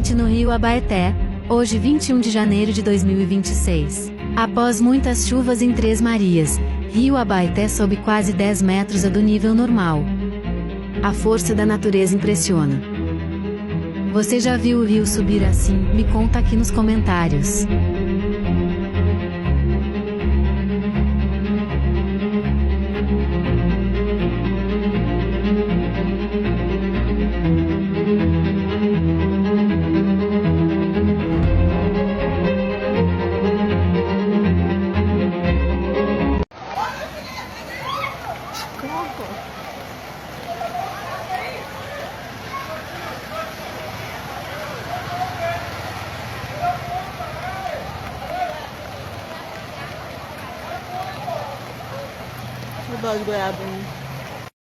Enchente no rio Abaeté, hoje 21 de janeiro de 2026. Após muitas chuvas em Três Marias, rio Abaeté sobe quase 10 metros do nível normal. A força da natureza impressiona. Você já viu o rio subir assim? Me conta aqui nos comentários. O dó de goiaba, né?